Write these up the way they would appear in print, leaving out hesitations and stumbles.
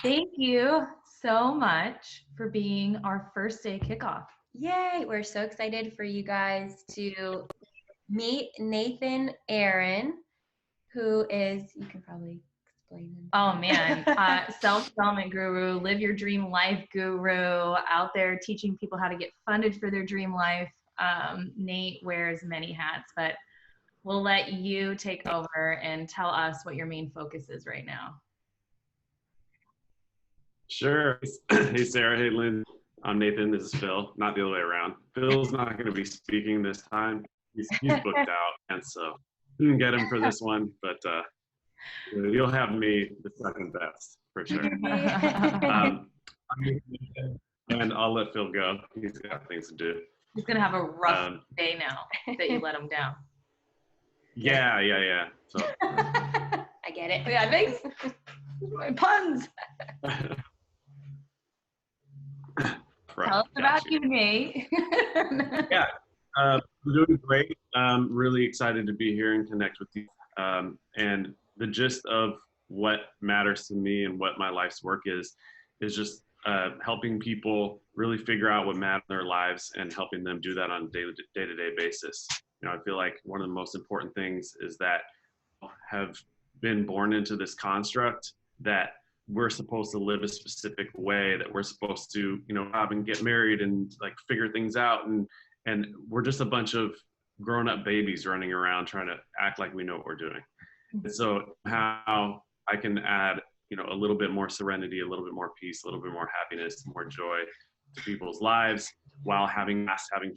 Thank you so much for being our first day kickoff. Yay! We're so excited for you guys to meet Nathen Aaren, who is, you can probably explain him. Oh man, self-development guru, live your dream life guru, out there teaching people how to get funded for their dream life. Nate wears many hats, but we'll let you take over and tell us what your main focus is right now. Sure. Hey, Sarah. Hey, Lynn. I'm Nathan. This is Phil. Not the other way around. Phil's not going to be speaking this time. He's booked out, and so didn't get him for this one. But you'll have me the second best for sure. And I'll let Phil go. He's got things to do. He's gonna have a rough day now that you let him down. Yeah. So I get it. Yeah, thanks. My puns. Tell us about you, Nate. Yeah, I'm doing great. I'm really excited to be here and connect with you. And the gist of what matters to me and what my life's work is just helping people really figure out what matters in their lives and helping them do that on a day-to-day basis. You know, I feel like one of the most important things is that have been born into this construct that we're supposed to live a specific way, that we're supposed to, you know, have and get married and like figure things out. And we're just a bunch of grown-up babies running around trying to act like we know what we're doing. And so how I can add, you know, a little bit more serenity, a little bit more peace, a little bit more happiness, more joy to people's lives while having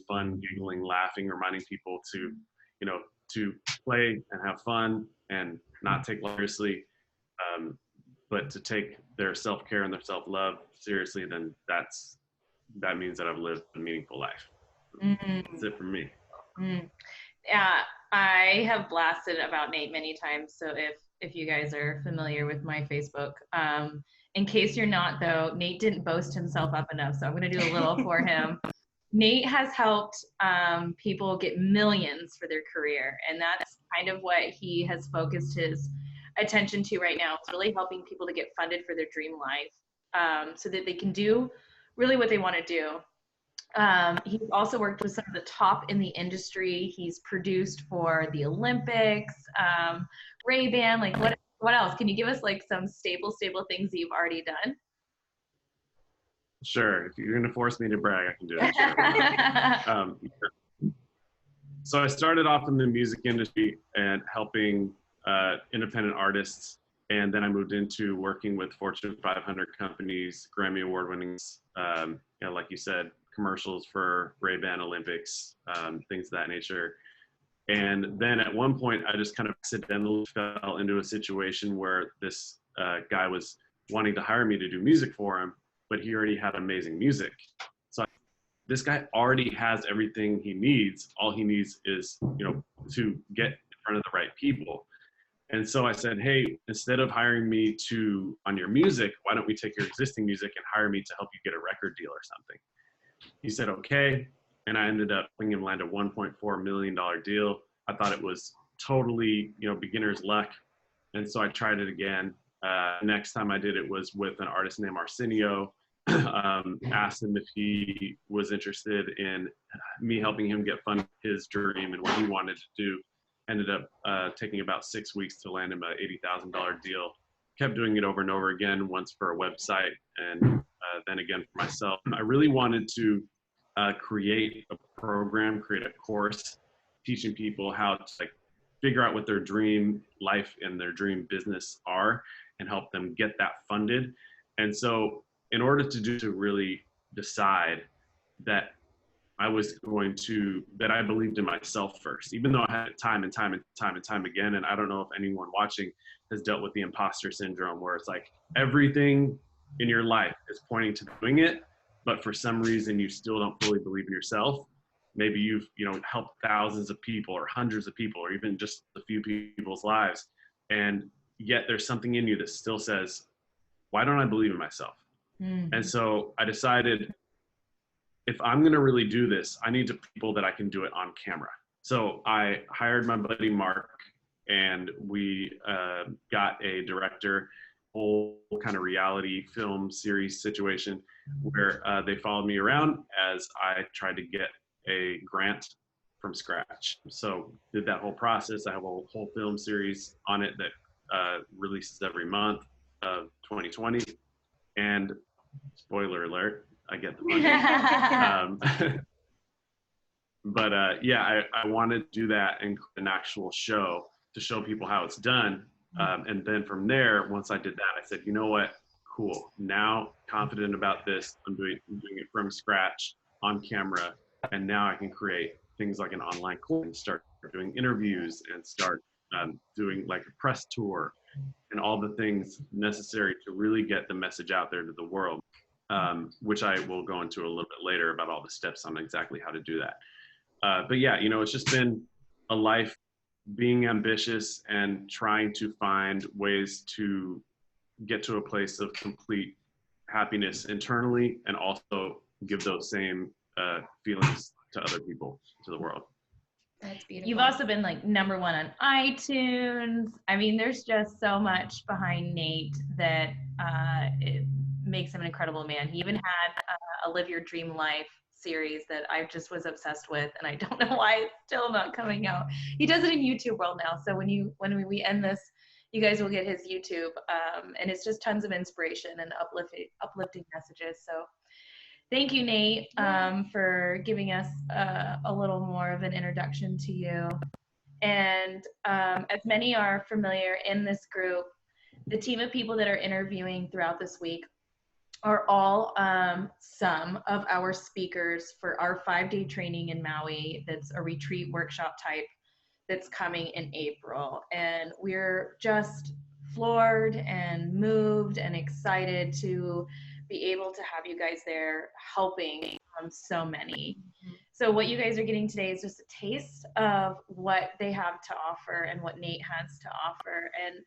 fun, giggling, laughing, reminding people to, you know, to play and have fun and not take life seriously, but to take their self-care and their self-love seriously, then that means that I've lived a meaningful life. That's it for me. Yeah, I have blasted about Nate many times. So if you guys are familiar with my Facebook, in case you're not though, Nate didn't boast himself up enough. So I'm going to do a little for him. Nate has helped people get millions for their career. And that's kind of what he has focused his attention to right now. It's really helping people to get funded for their dream life so that they can do really what they want to do. He's also worked with some of the top in the industry. He's produced for the Olympics, Ray Ban, like what else? Can you give us like some staple things that you've already done? Sure. If you're going to force me to brag, I can do it. Sure. So I started off in the music industry and helping independent artists. And then I moved into working with Fortune 500 companies, Grammy Award winning, you know, like you said, commercials for Ray Ban Olympics, things of that nature. And then at one point, I just kind of accidentally fell into a situation where this guy was wanting to hire me to do music for him, but he already had amazing music. So this guy already has everything he needs. All he needs is, you know, to get in front of the right people. And so I said, hey, instead of hiring me on your music, why don't we take your existing music and hire me to help you get a record deal or something? He said, okay. And I ended up helping him land a $1.4 million deal. I thought it was totally, you know, beginner's luck. And so I tried it again. Next time I did it was with an artist named Arsenio. Asked him if he was interested in me helping him get funded his dream and what he wanted to do. Ended up taking about 6 weeks to land him an $80,000 deal. Kept doing it over and over again, once for a website and then again for myself. I really wanted to create a program, create a course, teaching people how to like figure out what their dream life and their dream business are and help them get that funded. And so in order to really decide that I believed in myself first, even though I had it time and time again. And I don't know if anyone watching has dealt with the imposter syndrome, where it's like everything in your life is pointing to doing it, but for some reason you still don't fully believe in yourself. Maybe you've, you know, helped thousands of people or hundreds of people or even just a few people's lives. And yet there's something in you that still says, why don't I believe in myself? And so I decided, if I'm going to really do this, I need people that I can do it on camera. So I hired my buddy Mark, and we got a director, whole kind of reality film series situation where they followed me around as I tried to get a grant from scratch. So did that whole process. I have a whole film series on it that releases every month of 2020. And spoiler alert, I get the money. But yeah, I wanted to do that in an actual show to show people how it's done. And then from there, once I did that, I said, you know what? Cool. Now confident about this. I'm doing it from scratch on camera. And now I can create things like an online course and start doing interviews and start doing like a press tour and all the things necessary to really get the message out there to the world, which I will go into a little bit later about all the steps on exactly how to do that. But yeah, you know, it's just been a life being ambitious and trying to find ways to get to a place of complete happiness internally and also give those same feelings to other people, to the world. That's beautiful. You've also been like #1 on iTunes. I mean, there's just so much behind Nate that it makes him an incredible man. He even had a Live Your Dream Life series that I just was obsessed with, and I don't know why it's still not coming out. He does it in YouTube world now, so when we end this, you guys will get his YouTube, and it's just tons of inspiration and uplifting messages. So thank you, Nate, for giving us a little more of an introduction to you. And as many are familiar in this group, the team of people that are interviewing throughout this week are all some of our speakers for our 5-day training in Maui. That's a retreat workshop type that's coming in April. And we're just floored and moved and excited to be able to have you guys there helping so many. So what you guys are getting today is just a taste of what they have to offer and what Nate has to offer. And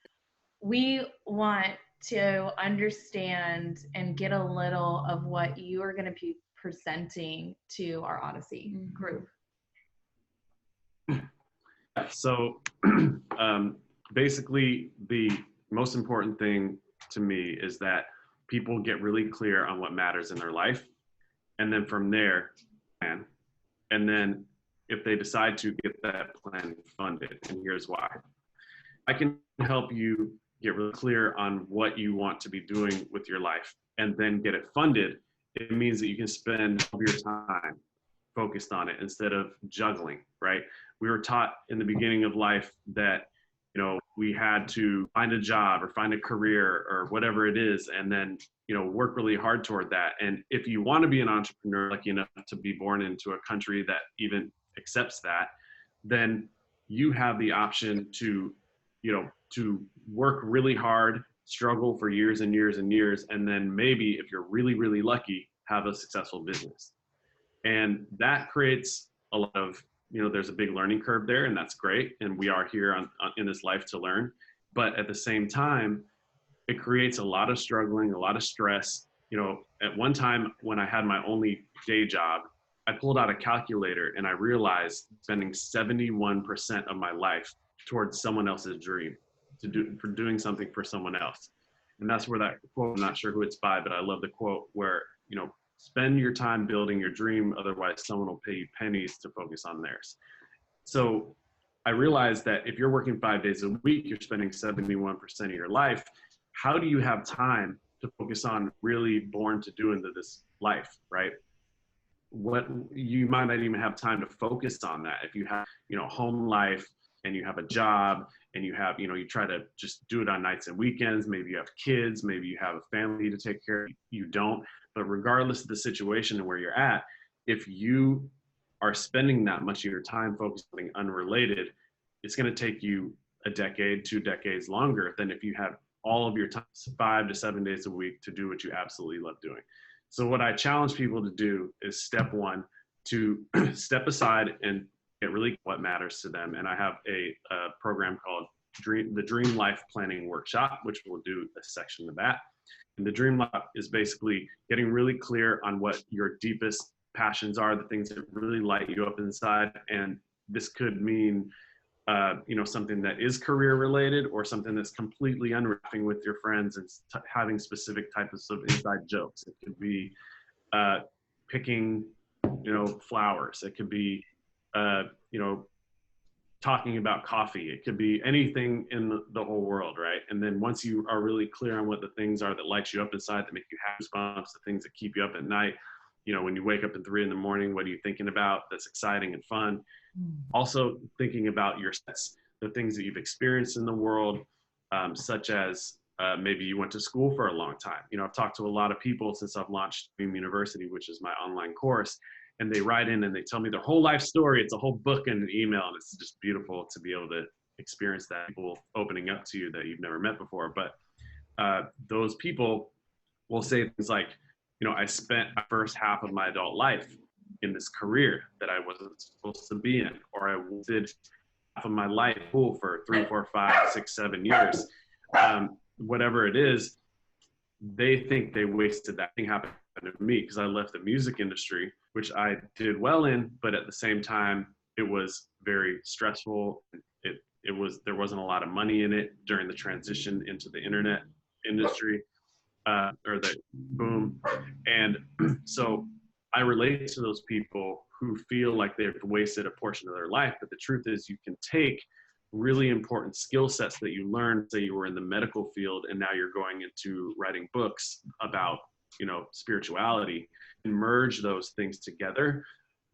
we want to understand and get a little of what you are going to be presenting to our Odyssey group. So basically the most important thing to me is that people get really clear on what matters in their life. And then from there, plan. And then if they decide to get that plan funded, and here's why. I can help you get really clear on what you want to be doing with your life and then get it funded. It means that you can spend all of your time focused on it instead of juggling, right? We were taught in the beginning of life that, you know, we had to find a job or find a career or whatever it is, and then, you know, work really hard toward that. And if you want to be an entrepreneur, lucky enough to be born into a country that even accepts that, then you have the option to, you know, to work really hard, struggle for years and years and years, and then maybe, if you're really, really lucky, have a successful business. And that creates a lot of, you know, there's a big learning curve there, and that's great. And we are here in this life to learn. But at the same time, it creates a lot of struggling, a lot of stress. You know, at one time when I had my only day job, I pulled out a calculator and I realized spending 71% of my life towards someone else's dream, for doing something for someone else. And that's where that quote, I'm not sure who it's by, but I love the quote where, you know, spend your time building your dream, otherwise someone will pay you pennies to focus on theirs. So I realized that if you're working 5 days a week, you're spending 71% of your life. How do you have time to focus on really born to do into this life, right? What you might not even have time to focus on that. If you have, you know, home life and you have a job and you have, you know, you try to just do it on nights and weekends, maybe you have kids, maybe you have a family to take care of, you don't. But regardless of the situation and where you're at, if you are spending that much of your time focused on something unrelated, it's going to take you a decade, 2 decades longer than if you had all of your time, 5 to 7 days a week, to do what you absolutely love doing. So what I challenge people to do is step one, to step aside and get really what matters to them. And I have a program called the Dream Life Planning Workshop, which will do a section of that. And the Dream Life is basically getting really clear on what your deepest passions are, the things that really light you up inside. And this could mean something that is career related, or something that's completely unwrapping with your friends and having specific types of inside jokes. It could be picking, flowers. It could be, talking about coffee. It could be anything in the whole world, right? And then once you are really clear on what the things are that light you up inside, that make you have goosebumps, the things that keep you up at night, when you wake up at 3 a.m, what are you thinking about that's exciting and fun? Also thinking about your sets, the things that you've experienced in the world, such as maybe you went to school for a long time. I've talked to a lot of people since I've launched Dream University, which is my online course, and they write in and they tell me their whole life story. It's a whole book and an email, and it's just beautiful to be able to experience that, people opening up to you that you've never met before. But those people will say things like, I spent my first half of my adult life in this career that I wasn't supposed to be in, or I did half of my life school for 3, 4, 5, 6, 7 years. Whatever it is, they think they wasted that. Thing happened to me because I left the music industry, which I did well in, but at the same time, it was very stressful. There wasn't a lot of money in it during the transition into the internet industry, or the boom. And so I relate to those people who feel like they've wasted a portion of their life. But the truth is, you can take really important skill sets that you learned, say you were in the medical field and now you're going into writing books about, spirituality, and merge those things together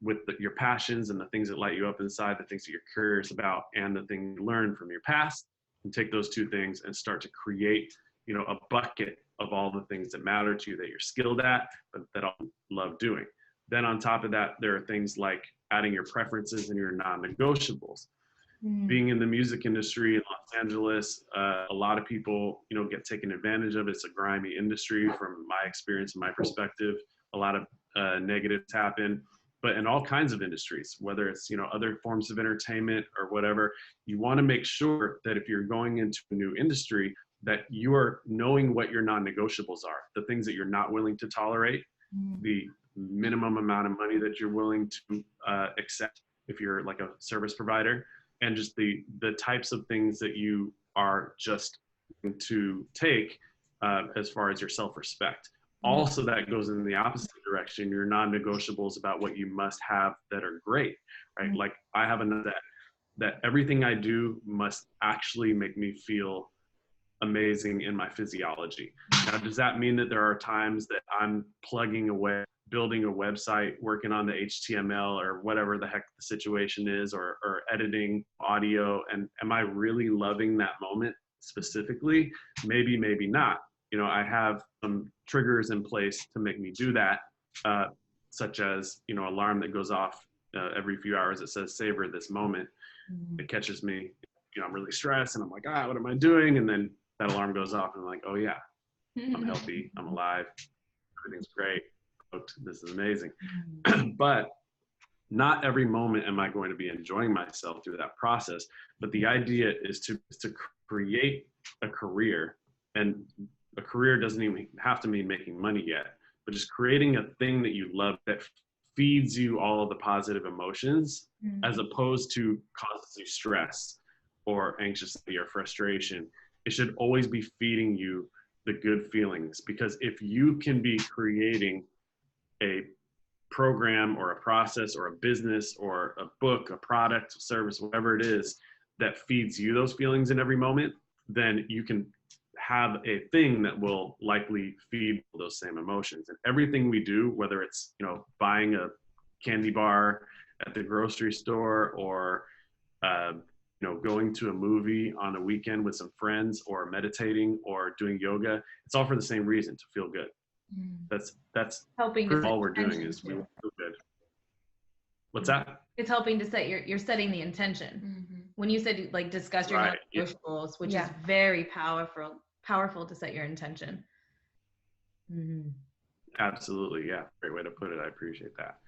with your passions and the things that light you up inside, the things that you're curious about, and the things you learned from your past, and take those two things and start to create, a bucket of all the things that matter to you, that you're skilled at, but that I love doing. Then on top of that, there are things like adding your preferences and your non-negotiables. Being in the music industry in Los Angeles, a lot of people, get taken advantage of. It's a grimy industry from my experience and my perspective. A lot of negatives happen, but in all kinds of industries, whether it's, other forms of entertainment or whatever, you want to make sure that if you're going into a new industry, that you are knowing what your non-negotiables are, the things that you're not willing to tolerate, the minimum amount of money that you're willing to accept if you're like a service provider, and just the types of things that you are just going to take as far as your self-respect. Also, that goes in the opposite direction, your non-negotiables about what you must have that are great, right? Like I have another that everything I do must actually make me feel amazing in my physiology. Now, does that mean that there are times that I'm plugging away, building a website, working on the HTML or whatever the heck the situation is, or editing audio, and am I really loving that moment specifically? Maybe, maybe not. I have some triggers in place to make me do that, such as, alarm that goes off every few hours that says savor this moment. It catches me, I'm really stressed and I'm like, what am I doing? And then that alarm goes off and I'm like, oh yeah, I'm healthy, I'm alive, everything's great, this is amazing. But not every moment am I going to be enjoying myself through that process. But the idea is to create a career, and a career doesn't even have to mean making money yet, but just creating a thing that you love that feeds you all of the positive emotions, as opposed to causes you stress or anxiety or frustration. It should always be feeding you the good feelings, because if you can be creating a program or a process or a business or a book, a product, a service, whatever it is that feeds you those feelings in every moment, then you can have a thing that will likely feed those same emotions. And everything we do, whether it's, buying a candy bar at the grocery store, or going to a movie on a weekend with some friends, or meditating, or doing yoga, it's all for the same reason, to feel good. That's helping all we're doing is we feel good. What's that? It's helping to set you're setting the intention. When you said like discuss your non-negotiables, which is very powerful to set your intention. Absolutely, yeah, great way to put it. I appreciate that.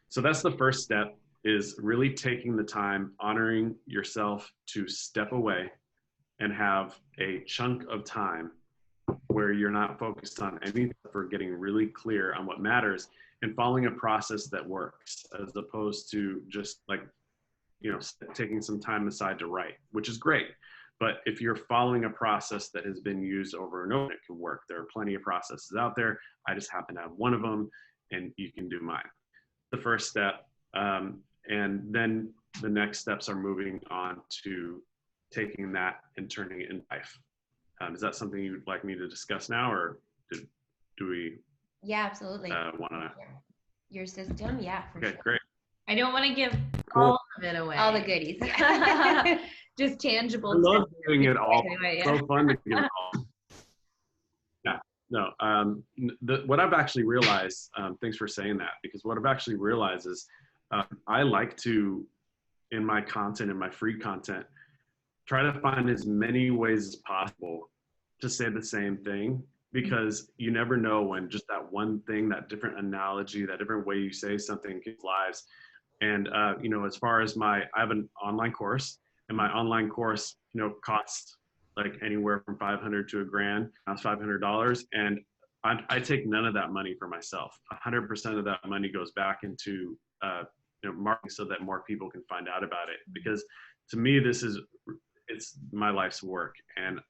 So that's the first step, is really taking the time, honoring yourself to step away and have a chunk of time where you're not focused on anything, for getting really clear on what matters and following a process that works, as opposed to just like taking some time aside to write, which is great. But if you're following a process that has been used over and over, it can work. There are plenty of processes out there. I just happen to have one of them, and you can do mine. The first step, and then the next steps are moving on to taking that and turning it into life. Is that something you'd like me to discuss now, or do we? Yeah, absolutely. Want to? Your system, yeah, for Okay, sure. great. I don't want to give Cool. all of it away. All the goodies. Yeah. Just tangible. I love doing it all. Anyway, So fun to give it all. Yeah, no. What I've actually realized, thanks for saying that, because what I've actually realized is I like to, in my content, in my free content, try to find as many ways as possible to say the same thing, because you never know when just that one thing, that different analogy, that different way you say something gives lives. And, as far as I have an online course, and my online course, costs like anywhere from $500 to $1,000. Now it's $500. And I take none of that money for myself. 100% of that money goes back into, marketing, so that more people can find out about it. Because to me, it's my life's work. And,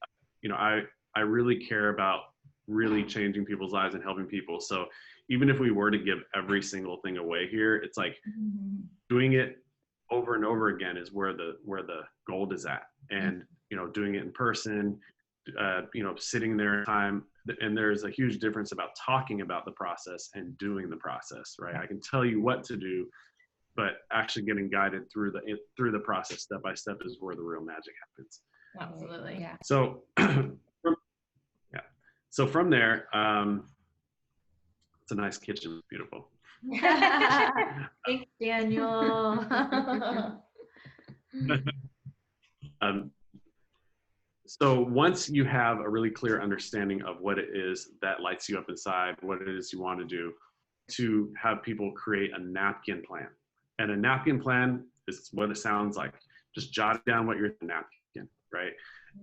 I really care about really changing people's lives and helping people. So even if we were to give every single thing away here, it's like doing it over and over again is where the gold is at. And, doing it in person, sitting there in time. And there's a huge difference about talking about the process and doing the process, right? I can tell you what to do, but actually getting guided through the process step by step is where the real magic happens. Absolutely. Yeah. So, So from there, it's a nice kitchen, it's beautiful. Thanks, Daniel. So once you have a really clear understanding of what it is that lights you up inside, what it is you want to do, to have people create a napkin plan. And a napkin plan is what it sounds like. Just jot down what you're napkin, right?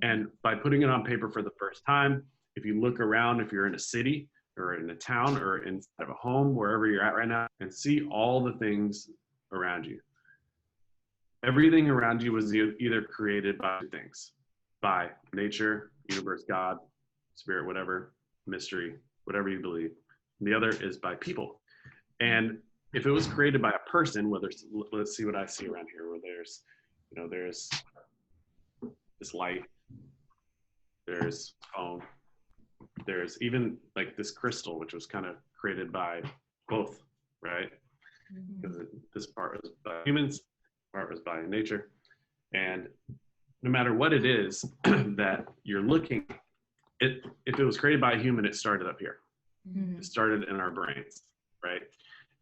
And by putting it on paper for the first time, if you look around, if you're in a city or in a town or inside of a home, wherever you're at right now, and see all the things around you. Everything around you was either created by two things: by nature, universe, God, spirit, whatever, mystery, whatever you believe. And the other is by people. And if it was created by a person, whether it's, let's see what I see around here, where there's this light, there's phone, there's even like this crystal, which was kind of created by both, right? Because this part was by humans, part was by nature. And no matter what it is that you're looking at, if it was created by a human, it started up here. It started in our brains, right?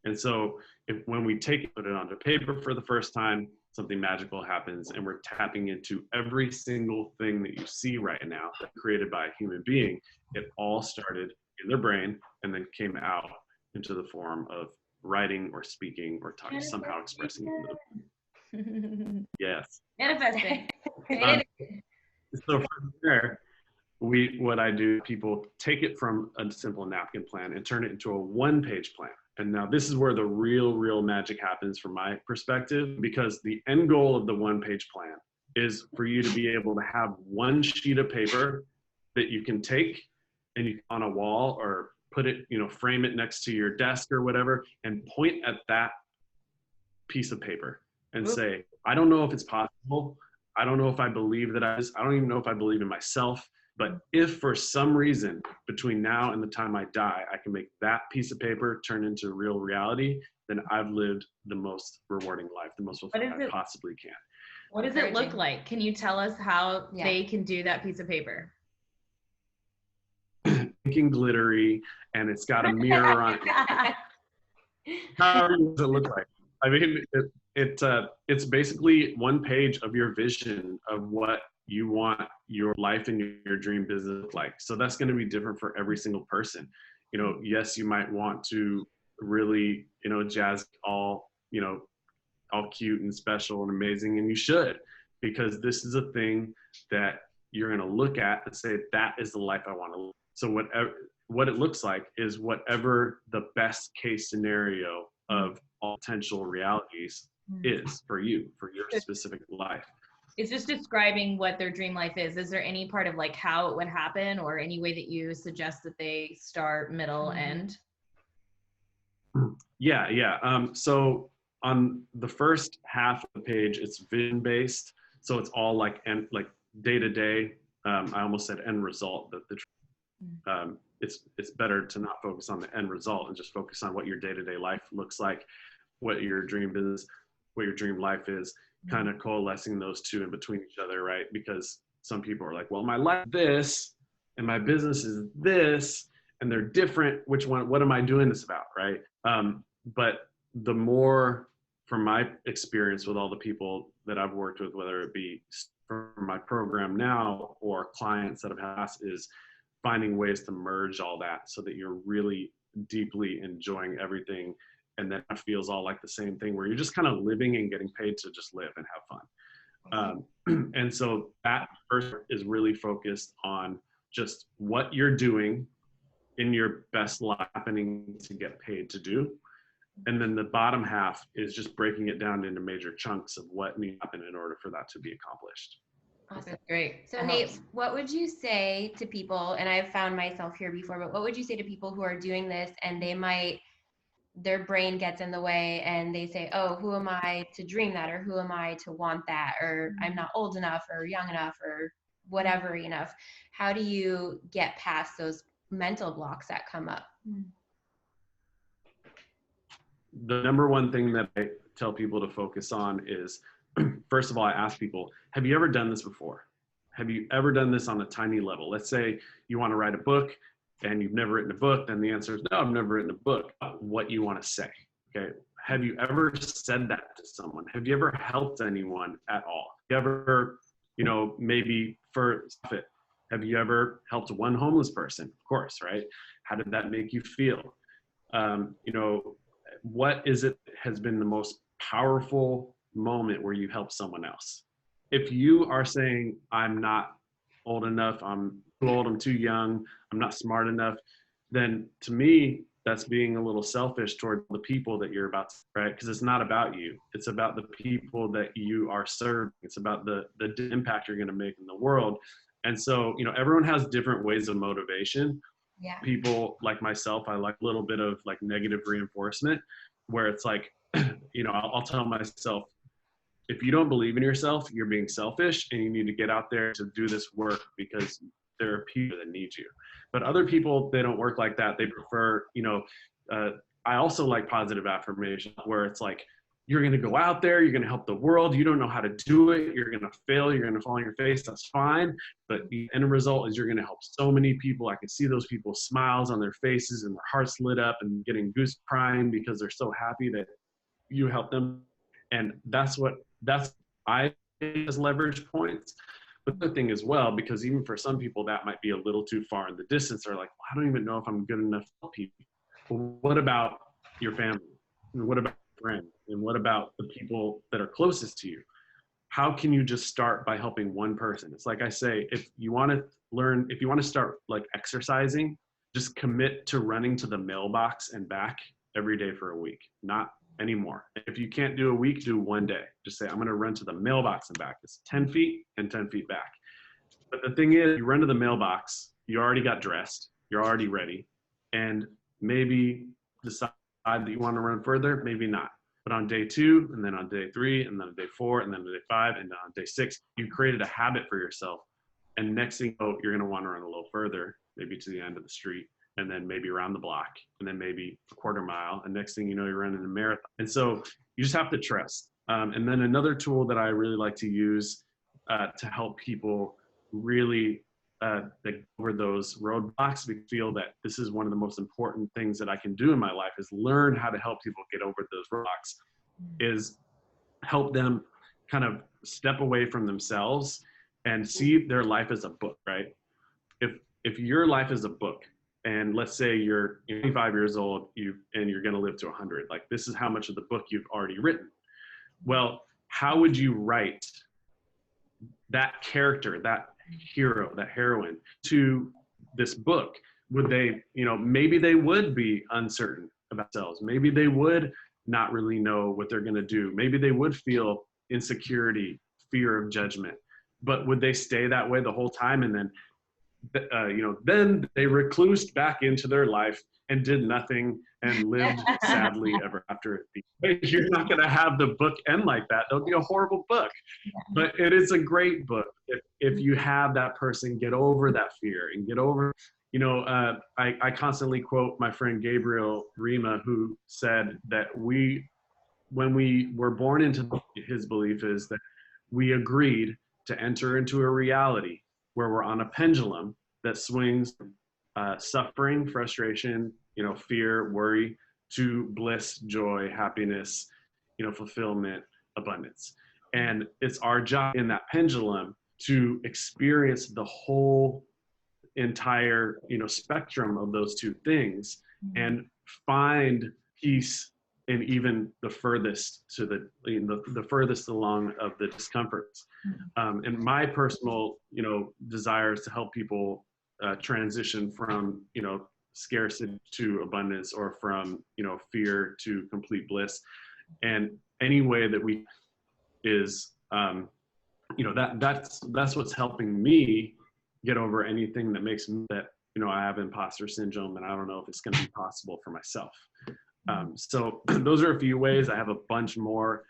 And so when we put it onto paper for the first time, something magical happens, and we're tapping into every single thing that you see right now that's created by a human being. It all started in their brain and then came out into the form of writing or speaking or talking, somehow expressing it. Yes. Manifesting. So from there, what I do, people take it from a simple napkin plan and turn it into a one-page plan. And now this is where the real magic happens from my perspective, because the end goal of the one-page plan is for you to be able to have one sheet of paper that you can take and you on a wall, or put it, frame it next to your desk or whatever, and point at that piece of paper and say, I don't know if it's possible. I don't know if I believe that I don't even know if I believe in myself. But if for some reason between now and the time I die, I can make that piece of paper turn into real reality, then I've lived the most rewarding life, the most fulfilling I possibly can. What does it look like? Can you tell us how they can do that piece of paper? Thinking glittery, and it's got a mirror on it. How does it look like? I mean, it's basically one page of your vision of what you want your life and your dream business to look like. So that's going to be different for every single person. Yes, you might want to really, jazz all cute and special and amazing, and you should, because this is a thing that you're going to look at and say, that is the life I want to live. So what it looks like is whatever the best case scenario of all potential realities is for you, for your specific life. It's just describing what their dream life is. Is there any part of like how it would happen, or any way that you suggest that they start, middle, end? Yeah. So on the first half of the page, it's vision based. So it's all like day to day. I almost said end result, but it's better to not focus on the end result and just focus on what your day to day life looks like, what your dream business, what your dream life is, kind of coalescing those two in between each other, right? Because some people are like, well, my life is this and my business is this, and they're different. Which one, what am I doing this about, right? But the more, from my experience with all the people that I've worked with, whether it be for my program now or clients that I've had, is finding ways to merge all that so that you're really deeply enjoying everything, and then it feels all like the same thing, where you're just kind of living and getting paid to just live and have fun. And so that first is really focused on just what you're doing in your best life, happening to get paid to do. And then the bottom half is just breaking it down into major chunks of what needs to happen in order for that to be accomplished. Awesome. Great. So Nate, what would you say to people, and I've found myself here before, but what would you say to people who are doing this and their brain gets in the way and they say, oh, who am I to dream that? Or who am I to want that? Or I'm not old enough or young enough or whatever enough. How do you get past those mental blocks that come up? The number one thing that I tell people to focus on is, first of all, I ask people, have you ever done this before? Have you ever done this on a tiny level? Let's say you want to write a book and you've never written a book, then the answer is no, I've never written a book. What you want to say, okay? Have you ever said that to someone? Have you ever helped anyone at all? Have you ever, maybe for profit, have you ever helped one homeless person? Of course, right? How did that make you feel? What is it has been the most powerful moment where you helped someone else? If you are saying, I'm not old enough, I'm too old, I'm too young, I'm not smart enough, then to me, that's being a little selfish toward the people that you're about to, right? Because it's not about you. It's about the people that you are serving. It's about the impact you're going to make in the world. And so, everyone has different ways of motivation. Yeah. People like myself, I like a little bit of like negative reinforcement, where it's like, I'll tell myself, if you don't believe in yourself, you're being selfish and you need to get out there to do this work because there are people that need you. But other people, they don't work like that. They prefer, I also like positive affirmation, where it's like, you're going to go out there, you're going to help the world. You don't know how to do it. You're going to fail. You're going to fall on your face. That's fine. But the end result is you're going to help so many people. I can see those people's smiles on their faces and their hearts lit up and getting goose crying because they're so happy that you help them. And that's I as leverage points. But the thing as well, because even for some people that might be a little too far in the distance. They're like, well, I don't even know if I'm good enough to help people. Well, what about your family? And what about friends? And what about the people that are closest to you? How can you just start by helping one person? It's like I say, if you want to start like exercising, just commit to running to the mailbox and back every day for a week, not anymore. If you can't do a week, do one day. Just say, I'm going to run to the mailbox and back. It's 10 feet and 10 feet back. But the thing is, you run to the mailbox, you already got dressed, you're already ready, and maybe decide that you want to run further, maybe not. But on day 2, and then on day 3, and then on day 4, and then on day 5, and then on day 6, you created a habit for yourself. And next thing you know, you're going to want to run a little further, maybe to the end of the street, and then maybe around the block, and then maybe a quarter mile. And next thing you know, you're running a marathon. And so you just have to trust. And then another tool that I really like to use to help people really over those roadblocks, we feel that this is one of the most important things that I can do in my life, is learn how to help people get over those roadblocks, is help them kind of step away from themselves and see their life as a book, right? If your life is a book, and let's say you're 25 years old, and you're going to live to 100, like this is how much of the book you've already written. Well, how would you write that character, that hero, that heroine to this book? Would they, maybe they would be uncertain about themselves. Maybe they would not really know what they're going to do. Maybe they would feel insecurity, fear of judgment, but would they stay that way the whole time? And then, then they reclused back into their life and did nothing and lived sadly ever after. You're not going to have the book end like that. It'll be a horrible book, but it is a great book. If you have that person get over that fear and get over, I constantly quote my friend Gabriel Rima, who said that when we were born into, his belief is that we agreed to enter into a reality where we're on a pendulum that swings suffering, frustration, fear, worry, to bliss, joy, happiness, fulfillment, abundance. And it's our job in that pendulum to experience the whole entire, spectrum of those two things, and find peace in even the furthest to the furthest along of the discomforts. And my personal, desire is to help people transition from, scarcity to abundance, or from, fear to complete bliss. And any way that we is, that's what's helping me get over anything that makes me that, I have imposter syndrome, and I don't know if it's going to be possible for myself. So those are a few ways. I have a bunch more.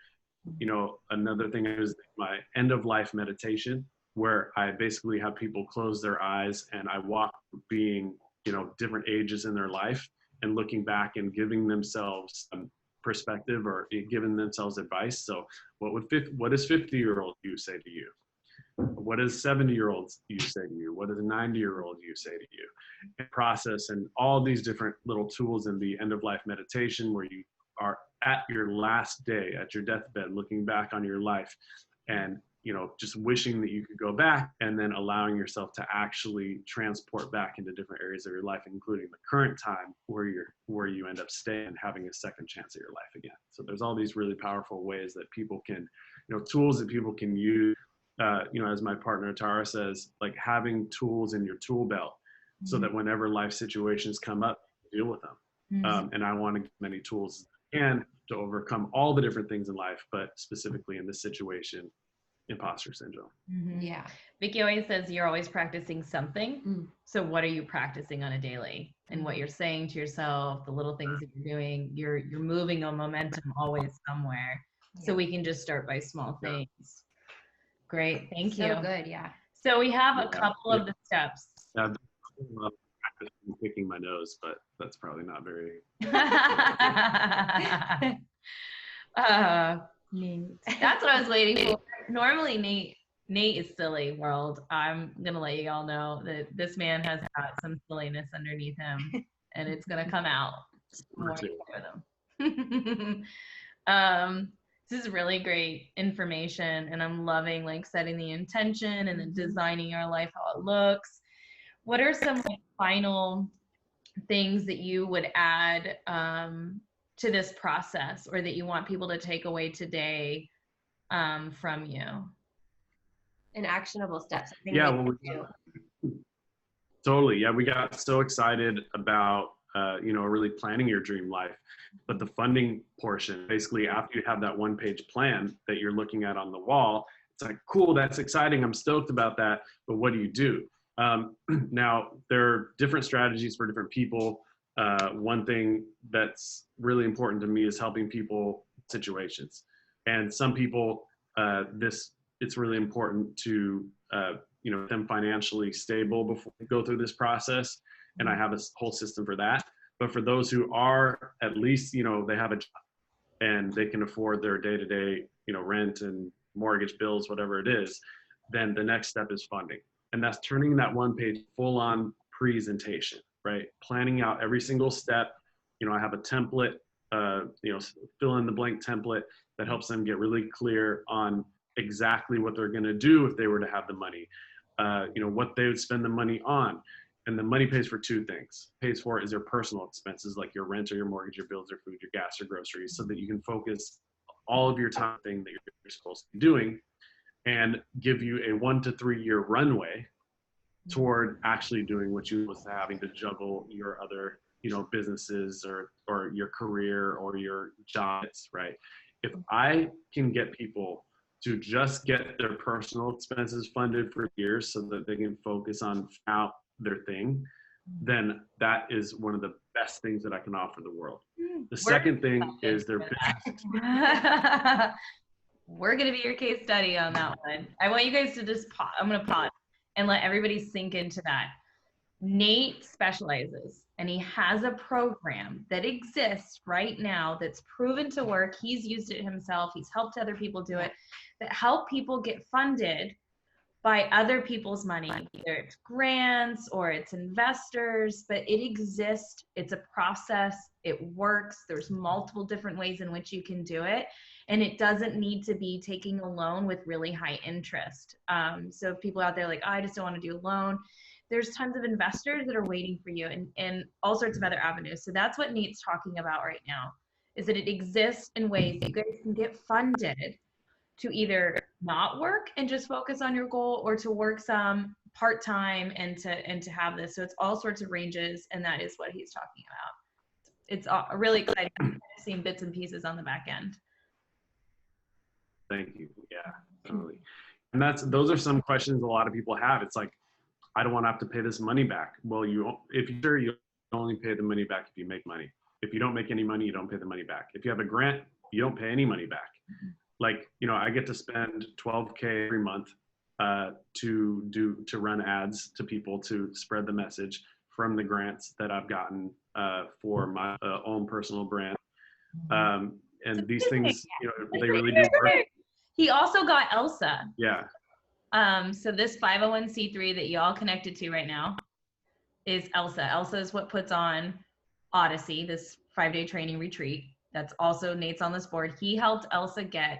Another thing is my end of life meditation, where I basically have people close their eyes and I walk being, different ages in their life, and looking back and giving themselves perspective, or giving themselves advice. So what does 50-year-old you say to you? What does 70-year-olds you say to you? What does a 90-year-old you say to you? And process, and all these different little tools in the end of life meditation, where you are at your last day, at your deathbed, looking back on your life, and just wishing that you could go back, and then allowing yourself to actually transport back into different areas of your life, including the current time where you end up staying, having a second chance at your life again. So there's all these really powerful ways that people can, tools that people can use. As my partner Tara says, like having tools in your tool belt, so that whenever life situations come up, deal with them. And I want to give many tools as I can to overcome all the different things in life, but specifically in this situation, imposter syndrome. Yeah. Vicky always says you're always practicing something. So what are you practicing on a daily? And what you're saying to yourself, the little things that you're doing, you're moving a momentum always somewhere. So we can just start by small things. Great. Thank you. So good. Yeah. So we have a couple of the steps. I'm picking my nose, but that's probably not very. Nate. That's what I was waiting for. Normally Nate is silly world. I'm gonna let you all know that this man has got some silliness underneath him, and it's gonna come out. This is really great information, and I'm loving setting the intention and then designing our life how it looks. What are some final things that you would add to this process, or that you want people to take away today from you? And actionable steps. Totally. Yeah, we got so excited about really planning your dream life, but the funding portion, basically after you have that one-page plan that you're looking at on the wall, it's like, cool, that's exciting, I'm stoked about that, but what do you do? Now, there are different strategies for different people. One thing that's really important to me is helping people situations. And some people, it's really important to, them financially stable before they go through this process. And I have a whole system for that. But for those who are, at least, they have a job and they can afford their day-to-day, rent and mortgage bills, whatever it is, then the next step is funding. And that's turning that one page full-on presentation, right? Planning out every single step. I have a template, fill in the blank template that helps them get really clear on exactly what they're going to do if they were to have the money, what they would spend the money on. And the money pays for two things. Pays for is your personal expenses, like your rent or your mortgage, your bills or food, your gas or groceries, so that you can focus all of your time thing that you're supposed to be doing, and give you a 1 to 3 year runway toward actually doing what you was having to juggle your other businesses or your career or your jobs, right? If I can get people to just get their personal expenses funded for years so that they can focus on out their thing, then that is one of the best things that I can offer the world. The second thing is their business. We're going to be your case study on that one. I want you guys to just pause. I'm going to pause and let everybody sink into that. Nate specializes, and he has a program that exists right now that's proven to work. He's used it himself. He's helped other people do it, that help people get funded by other people's money, either it's grants or it's investors, but it exists. It's a process. It works. There's multiple different ways in which you can do it. And it doesn't need to be taking a loan with really high interest. So if people out there like, oh, I just don't want to do a loan, there's tons of investors that are waiting for you and all sorts of other avenues. So that's what Nate's talking about right now, is that it exists in ways that you guys can get funded to either not work and just focus on your goal, or to work some part-time and to have this. So it's all sorts of ranges, and that is what he's talking about. It's really exciting. I've seen bits and pieces on the back end. Thank you. Yeah, totally. And those are some questions a lot of people have. It's like, I don't want to have to pay this money back. Well, you only pay the money back if you make money. If you don't make any money, you don't pay the money back. If you have a grant, you don't pay any money back. Like, I get to spend $12K every month to run ads to people to spread the message from the grants that I've gotten for my own personal brand. And these things, they really do work. He also got Elsa. Yeah. So this 501c3 that you all connected to right now is Elsa. Elsa is what puts on Odyssey, this 5-day training retreat. That's also Nate's on this board. He helped Elsa get,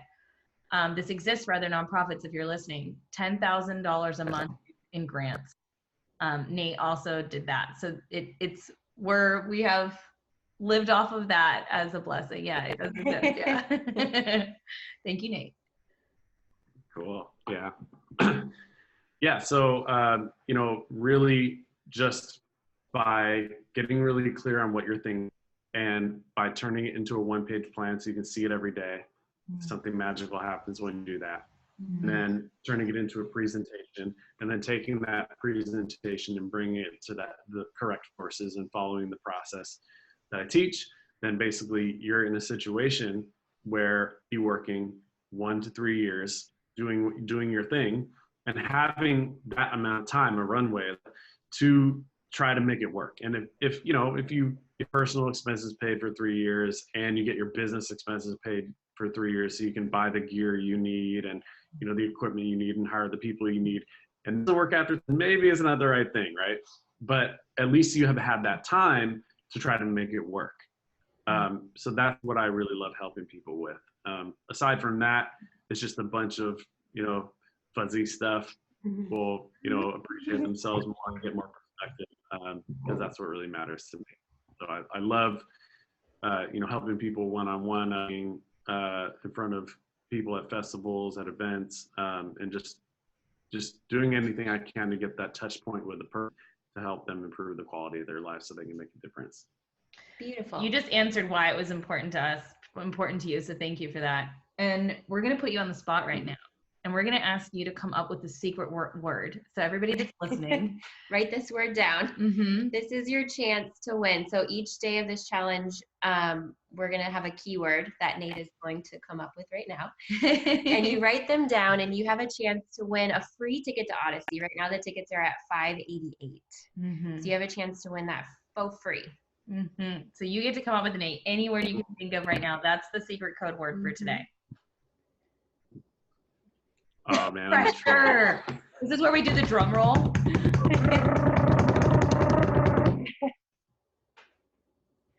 this exists for other nonprofits if you're listening, $10,000 a month in grants. Nate also did that. So we have lived off of that as a blessing. Yeah, it does exist. Yeah. Thank you, Nate. Cool. Yeah. Yeah. So, really just by getting really clear on what you're thinking and by turning it into a one-page plan so you can see it every day, something magical happens when you do that. And then turning it into a presentation, and then taking that presentation and bringing it to the correct courses and following the process that I teach, then basically you're in a situation where you're working 1 to 3 years doing your thing and having that amount of time, a runway, to try to make it work. And if your personal expenses paid for 3 years and you get your business expenses paid for 3 years, so you can buy the gear you need and the equipment you need and hire the people you need, and it doesn't work after, maybe it's not the right thing, right? But at least you have had that time to try to make it work. So that's what I really love helping people with. Aside from that, it's just a bunch of fuzzy stuff. People appreciate themselves more and get more perspective, because that's what really matters to me. So I love helping people one-on-one, in front of people at festivals, at events, and just doing anything I can to get that touch point with the person to help them improve the quality of their life so they can make a difference. Beautiful. You just answered why it was important to us, important to you, so thank you for that. And we're going to put you on the spot right now, and we're going to ask you to come up with the secret word. So everybody that's listening, write this word down. This is your chance to win. So each day of this challenge, we're going to have a keyword that Nate is going to come up with right now. And you write them down, and you have a chance to win a free ticket to Odyssey. Right now the tickets are at $588. So you have a chance to win that for free. So you get to come up with any word you can think of right now. That's the secret code word for today. Oh man, pressure. This is where we do the drum roll.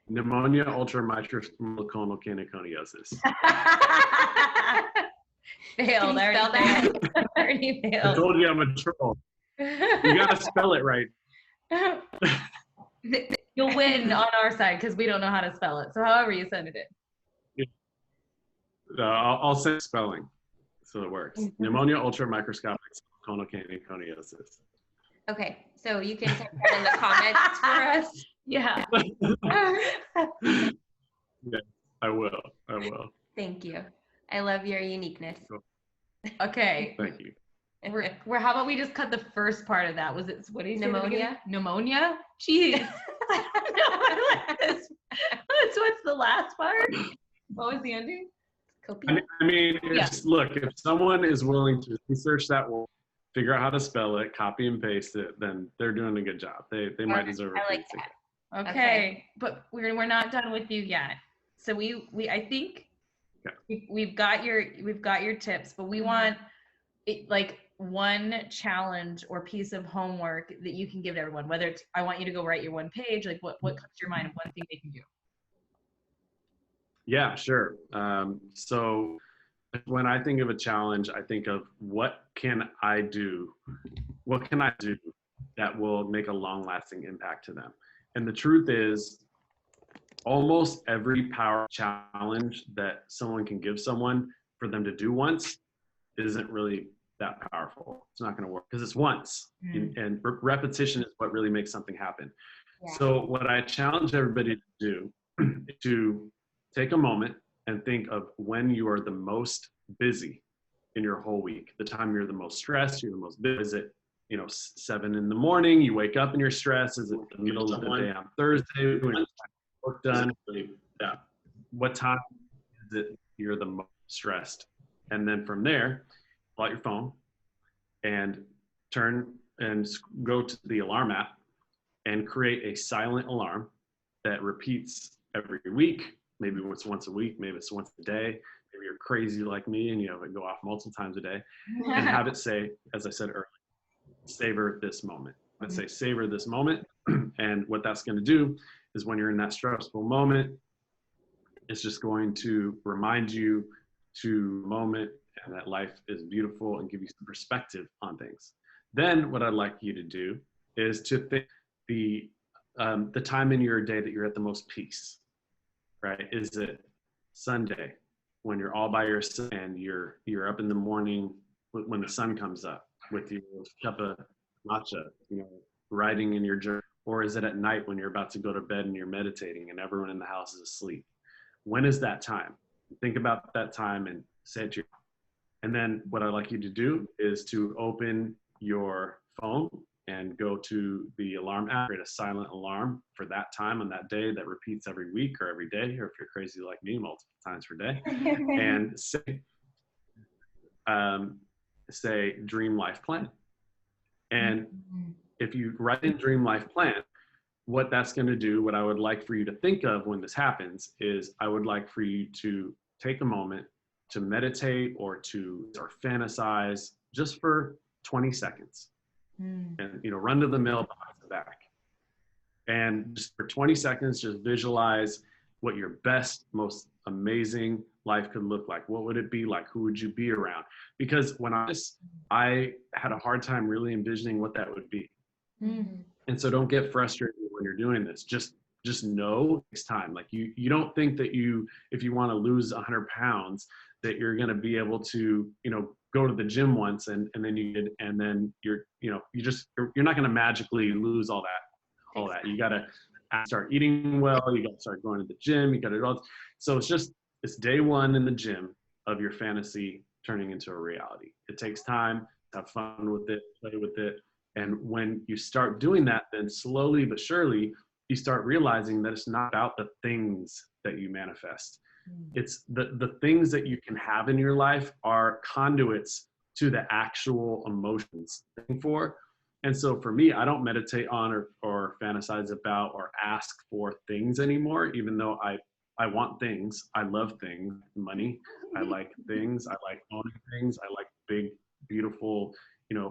Pneumonia ultramicromonoclonal caniconiosis. Failed. I already failed. I told you I'm a troll. You gotta spell it right. You'll win on our side because we don't know how to spell it. So however you send it in. I'll send spelling so it works. Pneumonia ultramicroscopic caniconiosis. Okay, so you can type that in the comments for us. Yeah. Yeah, I will. Thank you. I love your uniqueness. Okay. Thank you. We're how about we just cut the first part of that? Was it, what did you say? Pneumonia? Pneumonia? Jeez. I don't know what this. What's the last part? What was the ending? Copia? I mean, look, if someone is willing to research that word, figure out how to spell it, copy and paste it, then they're doing a good job. They might deserve a free ticket. Okay, but we're not done with you yet. So we I think we've got your tips, but we want it, like, one challenge or piece of homework that you can give to everyone. Whether it's, I want you to go write your one page, like what comes to your mind of one thing they can do. Yeah, sure. So when I think of a challenge, I think of what can I do that will make a long-lasting impact to them. And the truth is, almost every power challenge that someone can give someone for them to do once isn't really that powerful. It's not going to work because it's once. And repetition is what really makes something happen. Yeah. So what I challenge everybody to do is to take a moment and think of when you are the most busy in your whole week, the time you're the most stressed, you're the most busy. Is it, 7 in the morning, you wake up and you're stressed? Is it the middle of the day on Thursday when work done? Yeah. What time is it you're the most stressed? And then from there, pull out your phone and turn and go to the alarm app and create a silent alarm that repeats every week. Maybe it's once a week, maybe it's once a day. Maybe you're crazy like me and you have it go off multiple times a day. And have it say, as I said earlier, savor this moment. Let's say savor this moment. And what that's going to do is when you're in that stressful moment, it's just going to remind you to moment and that life is beautiful and give you some perspective on things. Then what I'd like you to do is to think the time in your day that you're at the most peace, right? Is it Sunday when you're all by yourself and you're up in the morning when the sun comes up with your cup of matcha, writing in your journal? Or is it at night when you're about to go to bed and you're meditating and everyone in the house is asleep? When is that time? Think about that time and say it to yourself. And then what I'd like you to do is to open your phone and go to the alarm app, create a silent alarm for that time on that day that repeats every week or every day, or if you're crazy like me, multiple times per day, and say Dream Life Plan. And if you write in Dream Life Plan, what that's going to do, what I would like for you to think of when this happens is I would like for you to take a moment to meditate or fantasize just for 20 seconds and, run to the mill behind the back. And just for 20 seconds, just visualize what your best, most amazing life could look like. What would it be like? Who would you be around? Because when I had a hard time really envisioning what that would be. And so don't get frustrated when you're doing this. Just know it takes time. Like you don't think that if you want to lose 100 pounds, that you're going to be able to, go to the gym once and then you're not going to magically lose all that. You got to start eating well. You got to start going to the gym. You got to do all. So it's day one in the gym of your fantasy turning into a reality. It takes time. Have fun with it. Play with it. And when you start doing that, then slowly but surely, you start realizing that it's not about the things that you manifest. It's the things that you can have in your life are conduits to the actual emotions for. And so for me, I don't meditate on or fantasize about or ask for things anymore, even though I want things. I love things, money. I like things. I like owning things. I like big, beautiful,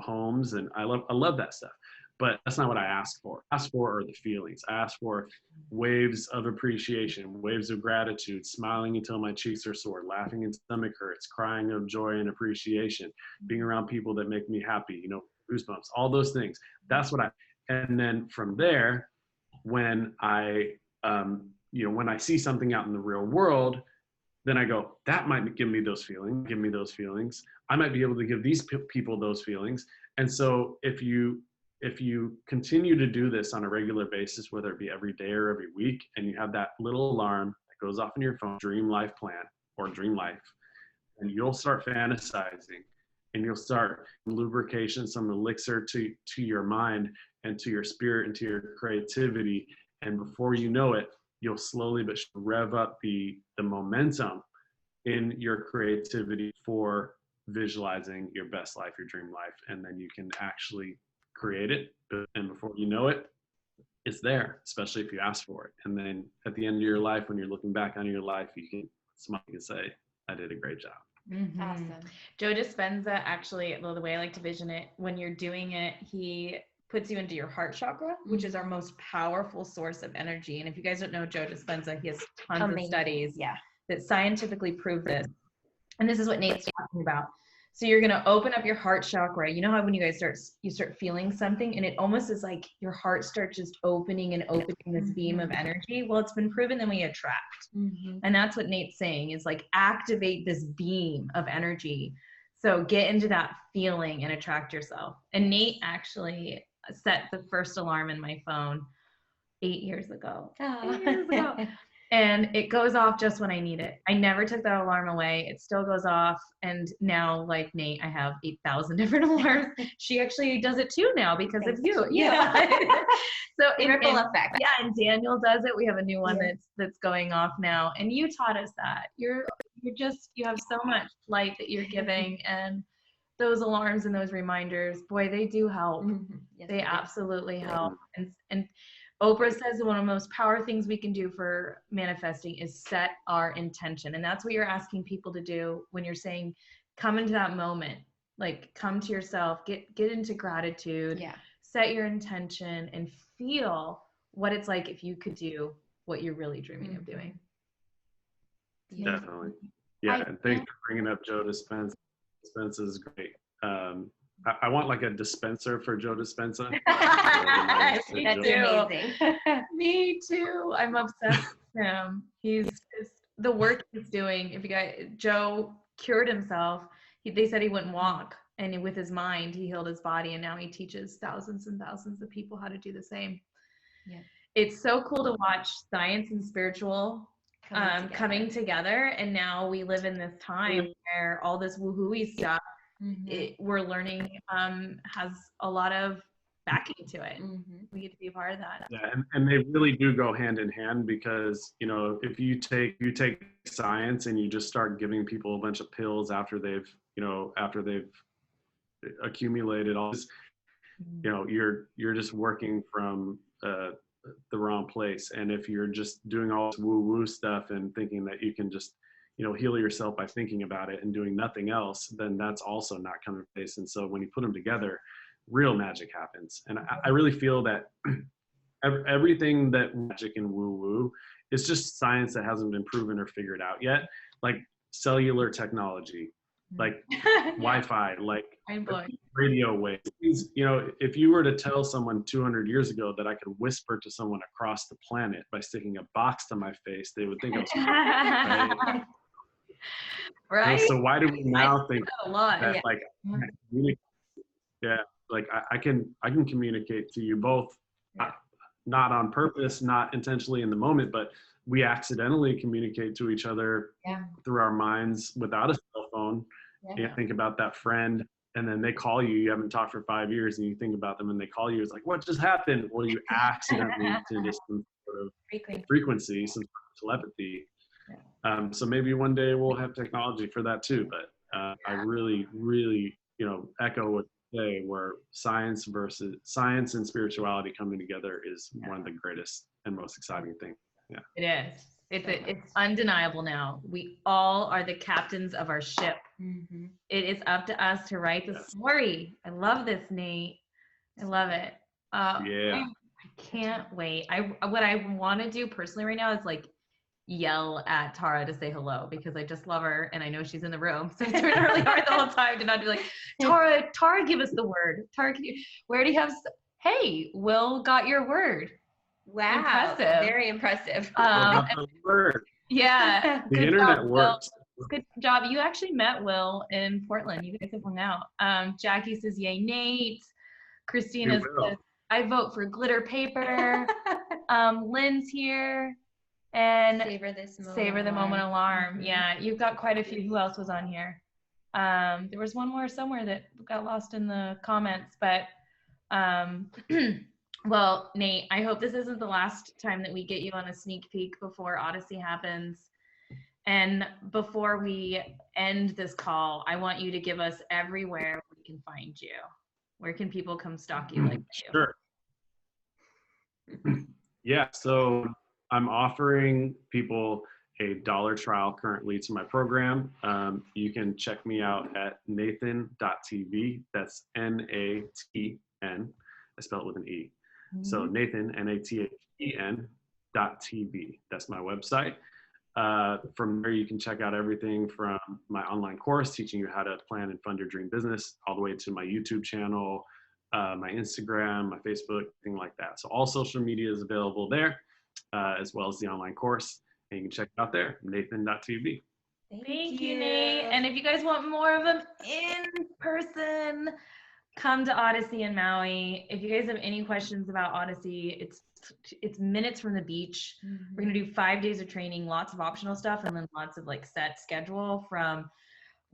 homes. And I love that stuff. But that's not what I ask for. I ask for are the feelings. I ask for waves of appreciation, waves of gratitude, smiling until my cheeks are sore, laughing and stomach hurts, crying of joy and appreciation, being around people that make me happy, goosebumps, all those things. That's what and then from there, when I see something out in the real world, then I go, that might give me those feelings. I might be able to give these people those feelings. And so if if you continue to do this on a regular basis, whether it be every day or every week, and you have that little alarm that goes off in your phone, Dream Life Plan or Dream Life, and you'll start fantasizing, and you'll start lubrication, some elixir to your mind and to your spirit and to your creativity. And before you know it, you'll slowly but rev up the momentum in your creativity for visualizing your best life, your dream life. And then you can actually create it. And before you know it, it's there, especially if you ask for it. And then at the end of your life, when you're looking back on your life, you can smile and say, I did a great job. Mm-hmm. Awesome. Joe Dispenza, actually, well, the way I like to vision it, when you're doing it, he puts you into your heart chakra, which is our most powerful source of energy. And if you guys don't know Joe Dispenza, he has tons of studies that scientifically prove this. And this is what Nate's talking about. So you're going to open up your heart chakra. You know how when you guys start feeling something, and it almost is like your heart starts just opening and opening this beam of energy. Well, it's been proven that we attract. And that's what Nate's saying is like activate this beam of energy. So get into that feeling and attract yourself. And Nate actually set the first alarm in my phone 8 years ago. 8 years ago. And it goes off just when I need it. I never took that alarm away. It still goes off. And now, like Nate, I have 8,000 different alarms. She actually does it too now because of you. Yeah. So ripple effect. Yeah, and Daniel does it. We have a new one that's going off now. And you taught us that. You have so much light that you're giving, and those alarms and those reminders, boy, they do help. Yes, they absolutely help. And Oprah says one of the most powerful things we can do for manifesting is set our intention. And that's what you're asking people to do when you're saying, come into that moment, like come to yourself, get into gratitude, set your intention, and feel what it's like if you could do what you're really dreaming of doing. Definitely. Yeah. And thanks for bringing up Joe Dispenza. Dispenza is great. I want like a dispenser for Joe Dispenza. That's amazing. Me too. I'm obsessed with him. He's the work he's doing. If you guys, Joe cured himself. They said he wouldn't walk, and with his mind, he healed his body, and now he teaches thousands and thousands of people how to do the same. Yeah. It's so cool to watch science and spiritual coming together, and now we live in this time where all this woohooey stuff we're learning has a lot of backing to it. We get to be a part of that. Yeah, and they really do go hand in hand, because if you take science and you just start giving people a bunch of pills after they've accumulated all this, you're just working from the wrong place. And if you're just doing all this woo-woo stuff and thinking that you can just heal yourself by thinking about it and doing nothing else, then that's also not coming to place. And so when you put them together, real magic happens. And I really feel that everything that magic and woo-woo is just science that hasn't been proven or figured out yet, like cellular technology, like Wi-Fi, like radio waves. If you were to tell someone 200 years ago that I could whisper to someone across the planet by sticking a box to my face, they would think I was crazy. Right? So why do we now think that I can communicate to you both, not on purpose, not intentionally in the moment, but we accidentally communicate to each other through our minds without a cell phone. You think about that friend, and then they call you haven't talked for 5 years, and you think about them and they call you, it's like, what just happened? Well, you accidentally tuned into some sort of frequency, some sort of telepathy. So maybe one day we'll have technology for that too, but I really, really, echo what you say, where science and spirituality coming together is one of the greatest and most exciting things. Yeah, it is. It's undeniable now. We all are the captains of our ship. It is up to us to write the story. I love this, Nate. I love it. I can't wait. What I want to do personally right now is like yell at Tara to say hello, because I just love her and I know she's in the room. So it's been really hard the whole time to not be like, Tara, give us the word. Tara, where do you have? Hey, Will got your word. Wow. Impressive. Very impressive. Yeah. The internet works. Good job. You actually met Will in Portland. You guys have hung out. Jackie says, yay, Nate. Christina's says, I vote for glitter paper. Lynn's here. And savor the moment alarm. Yeah, you've got quite a few. Who else was on here? There was one more somewhere that got lost in the comments, but well, Nate, I hope this isn't the last time that we get you on a sneak peek before Odyssey happens. And before we end this call, I want you to give us everywhere we can find you. Where can people come stalk you like you? Sure. Yeah, so I'm offering people a $1 trial currently to my program. You can check me out at nathen.tv. That's Nathen. I spell it with an E. So Nathen, Nathen.tv. That's my website. From there, you can check out everything from my online course teaching you how to plan and fund your dream business, all the way to my YouTube channel, my Instagram, my Facebook, thing like that. So all social media is available there, as well as the online course. And you can check it out there, Nathen.tv. Thank you, Nate. And if you guys want more of them in person, come to Odyssey in Maui. If you guys have any questions about Odyssey, it's minutes from the beach. We're gonna do 5 days of training, lots of optional stuff, and then lots of like set schedule, from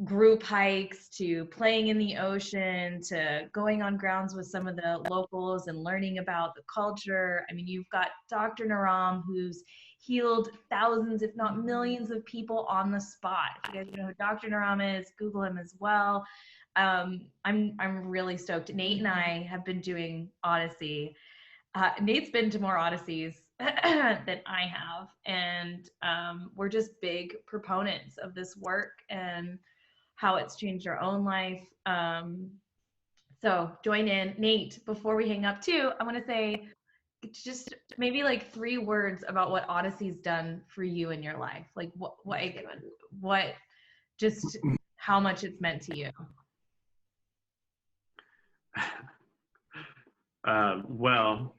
group hikes to playing in the ocean to going on grounds with some of the locals and learning about the culture. I mean, you've got Dr. Naram, who's healed thousands, if not millions, of people on the spot. If you guys know who Dr. Naram is, Google him as well. I'm really stoked. Nate and I have been doing Odyssey. Nate's been to more Odysseys than I have, and we're just big proponents of this work and how it's changed our own life. So join in. Nate, before we hang up too, I want to say just maybe like 3 words about what Odyssey's done for you in your life. Like what just how much it's meant to you. Well,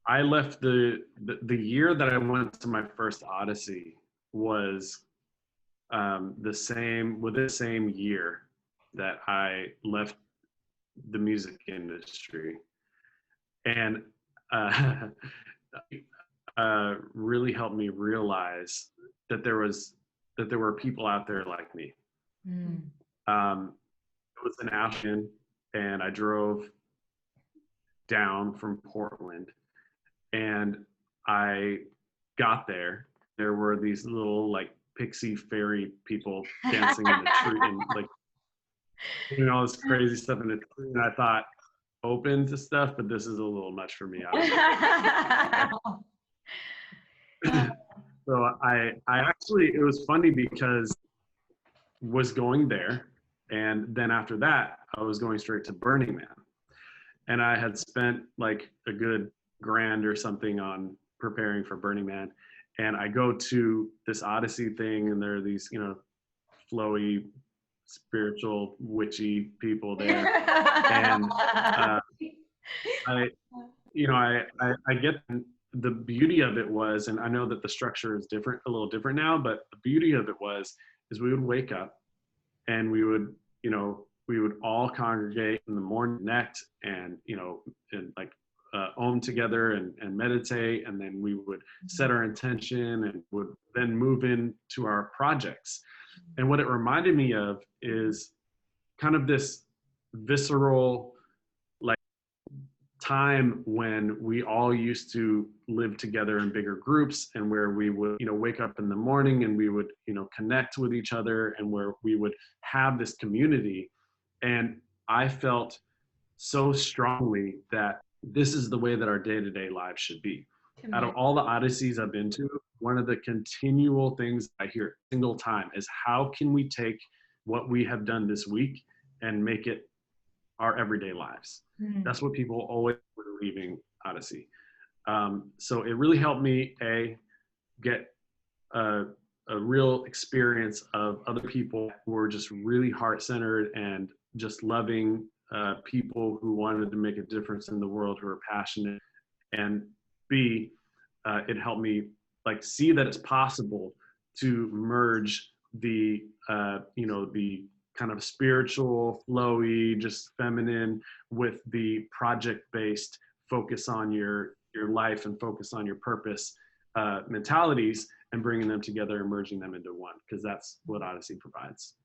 I left the year that I went to my first Odyssey was the same year that I left the music industry, and really helped me realize that there were people out there like me. It was an afternoon, and I drove down from Portland, and I got there. There were these little like pixie fairy people dancing in the tree and like doing all this crazy stuff in the tree. And I thought, open to stuff, but this is a little much for me. So I actually, it was funny because was going there, and then after that, I was going straight to Burning Man. And I had spent like a good $1,000 or something on preparing for Burning Man. And I go to this Odyssey thing, and there are these, flowy, spiritual, witchy people there. And I get the beauty of it was, and I know that the structure is different, a little different now, but the beauty of it is we would wake up and we would all congregate in the morning, connect, and om together and meditate, and then we would set our intention and would then move into our projects. And what it reminded me of is kind of this visceral like time when we all used to live together in bigger groups, and where we would wake up in the morning and we would connect with each other, and where we would have this community. And I felt so strongly that this is the way that our day-to-day lives should be. Out of all the Odysseys I've been to, one of the continual things I hear single time is, how can we take what we have done this week and make it our everyday lives? That's what people always were leaving Odyssey. So it really helped me get a real experience of other people who were just really heart-centered and just loving people who wanted to make a difference in the world, who are passionate. And B, it helped me see that it's possible to merge the kind of spiritual, flowy, just feminine, with the project-based focus on your life and focus on your purpose mentalities, and bringing them together and merging them into one, because that's what Odyssey provides.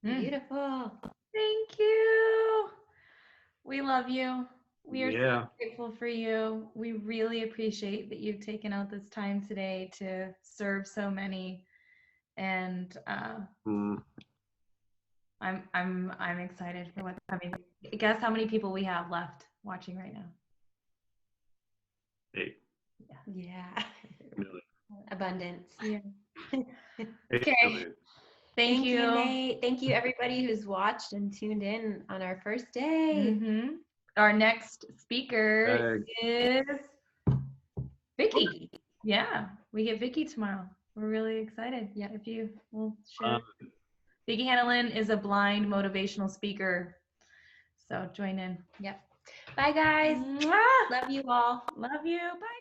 Beautiful. Thank you. We love you. We are so grateful for you. We really appreciate that you've taken out this time today to serve so many. And I'm excited for what's coming. Guess how many people we have left watching right now? 8. Yeah. Really. Abundance. Yeah. 8 Okay. million. Thank you. Nate. Thank you, everybody who's watched and tuned in on our first day. Our next speaker is Vicky. Yeah, we get Vicky tomorrow. We're really excited. Yeah, if you will share. Vicky Hanlon is a blind motivational speaker. So join in. Yep. Bye, guys. Mwah! Love you all. Love you. Bye.